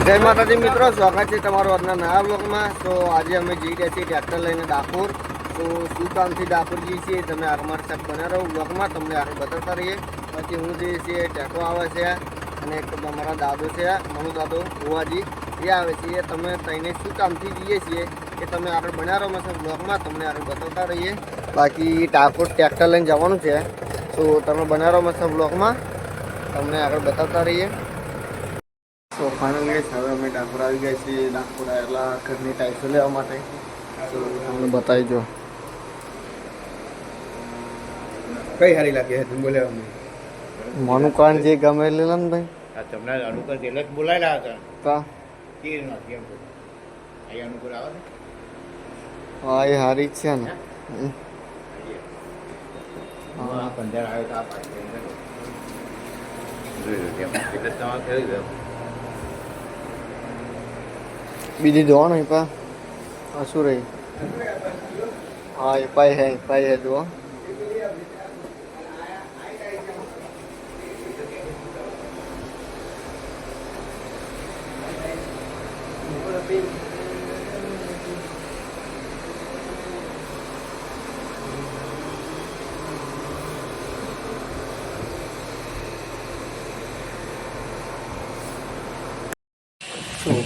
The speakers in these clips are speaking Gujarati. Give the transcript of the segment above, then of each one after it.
જય માતાજી મિત્રો, સ્વાગત છે તમારું આજના નવા બ્લોગમાં। તો આજે અમે જઈ રહ્યા છીએ ટ્રેક્ટર લઈને ડાકોર। તો શું કામથી ડાકોર જઈએ છીએ તમે અમારી સાથે બન્યા રહો બ્લોગમાં, તમને આગળ બતાવતા રહીએ। પછી હું જે છે ટ્રેક્ટર આવે છે અને એક અમારા દાદો છે, મનુ દાદો ભુવાજી એ આવે છે। તમે તઈને શું કામથી જઈએ છીએ એ તમે આગળ બન્યા રહો મેં બ્લોગમાં, તમને આગળ બતાવતા રહીએ। બાકી ડાકોર ટ્રેક્ટર લઈને જવાનું છે, તો તમે બન્યા રહો મેં બ્લોગમાં, તમને આગળ બતાવતા રહીએ। તો ફાઇનલી હવે અમે ડાકોર આવી ગયા છીએ। ડાકોર આવેલા ઘરની ટાઈસો લેવા માટે, તો તમને બતાવી દો કઈ સારી લાગે છે તમે બોલ્યા અમે મનુકાન જે ગમે લેલા ને ભાઈ આ તમને અનુકૂળ એટલે બોલાયેલા હતા કા કે નથી એમ અહીં અનુકૂળ આવે છે હા એ હારી જ છે ને હા 15 આવ્યો તો આ પાછળ જોઈ લો એટલે તમારે કરી દો બીજી જોવા નહીં પા શું રહી હા એ પાઈ હે જો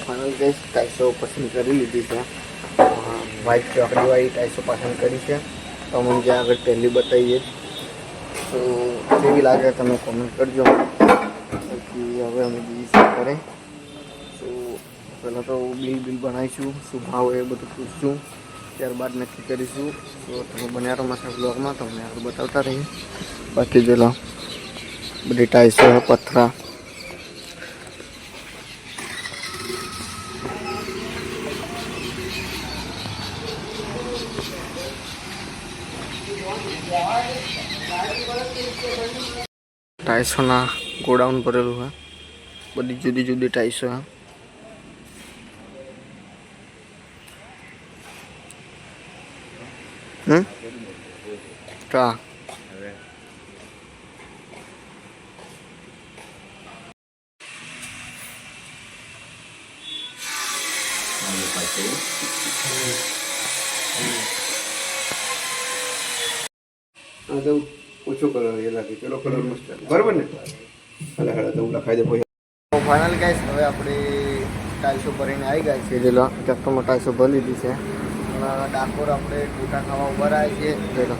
ફાઇનલ ગેસ ટાઈસો પસંદ કરી લીધી છે। વ્હાઈટ ચોકડીવાળી ટાઈસો પસંદ કરી છે, તો અમે જ્યાં આગળ પહેલી બતાવીએ તો કેવી લાગે તમે કોમેન્ટ કરજો। બાકી હવે અમે જઈએ છીએ ઘરે, તો પહેલાં તો બિલ બનાવીશું, શું ભાવ એ બધું પૂછશું, ત્યારબાદ નક્કી કરીશું। તો તમે બન્યા રહો મારા બ્લોગમાં, તમને આગળ બતાવતા રહીએ। બાકી જો બધી ટાઈસો પથરા ટાઈસોના ગોડાઉન ભરેલું है, બધી જુદી જુદી ટાઈસો है। કા તો ઓછો કલર એ લાગે પેલો કલર મસ્ત બરાબર ને એટલે હેડા તો લખાઈ દે તો ફાઇનલ ગાઈસ હવે આપણે ટાઈસો ભરીને આવી ગયા છીએ। જેલો ટ્રેક્ટરમાં ટાઈસો ભરી લીધી છે અને ડાકોર આપણે ગોટા ખાવા ઉભા રહ્યા છીએ। જેલો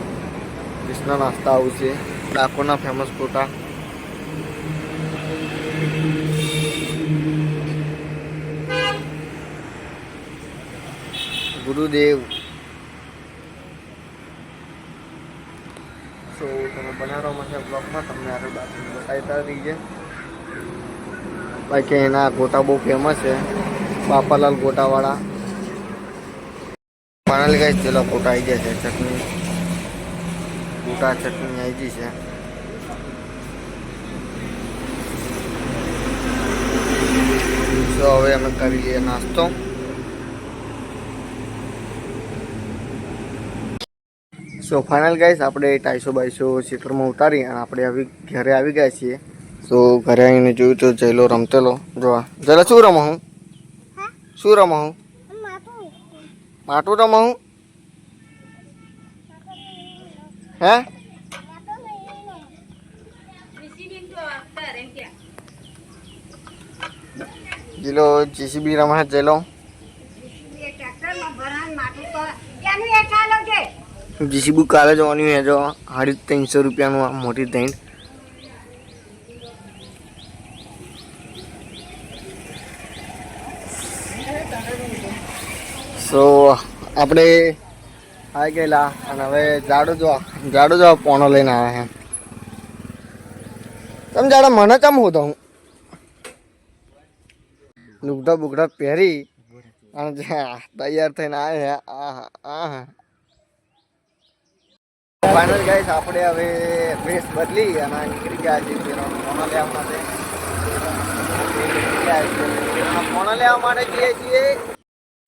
કૃષ્ણ નાસ્તા આવું છે, ડાકોરના ફેમસ ગોટા। ગુરુદેવ તો તમે બનાવો મને બ્લોગમાં, તમને આગળ બતાવતા રહીએ। બાકી એના ગોટા બહુ ફેમસ છે, બાપાલાલ ગોટાવાળા। ફાઇનલી ગાઈસ ચલો ગોટા આવી ગયા છે, ચટણી ગોટા ચટણી આવી ગઈ છે। તો હવે અમે કરી લઈએ નાસ્તો। સો ફાઇનલ ગાઈસ આપણે ટાઈસો બાઈસો સીટરમાં ઉતારી અને આપણે ઘરે આવી ગયા છીએ। તો ઘરે આવીને જોયું તો જયલો રમતેલો જોવા જરા શું રમો હું માટું રમો હું હે જીલો જીસીબી રમે જયલો જીસીબી કાલે જવાની હે જો 350 રૂપિયાનું મોટી દહીં। સો આપણે આવી ગયેલા અને હવે જાડો જો પોણો લઈને આવે છે। તમે જાડો મને કેમ હોતો હું લુગડા બુગડા પહેરી અને તૈયાર થઈને આવે છે। ફાઇનલ ગાઈસ આપણે હવે ડ્રેસ બદલી અને નીકળી ગયા છીએ પોણા લેવા માટે। પોણા લેવા માટે જઈએ છીએ।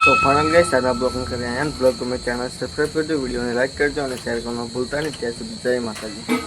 તો ફાઇનલ ગાઈસ સારા બ્લોગ કરી બ્લોગ તમે ચેનલ સબસ્ક્રાઈબ કરજો, વિડીયોને લાઈક કરજો અને શેર કરવાનું ભૂલતા નહીં। ત્યાં સુધી જય માતાજી।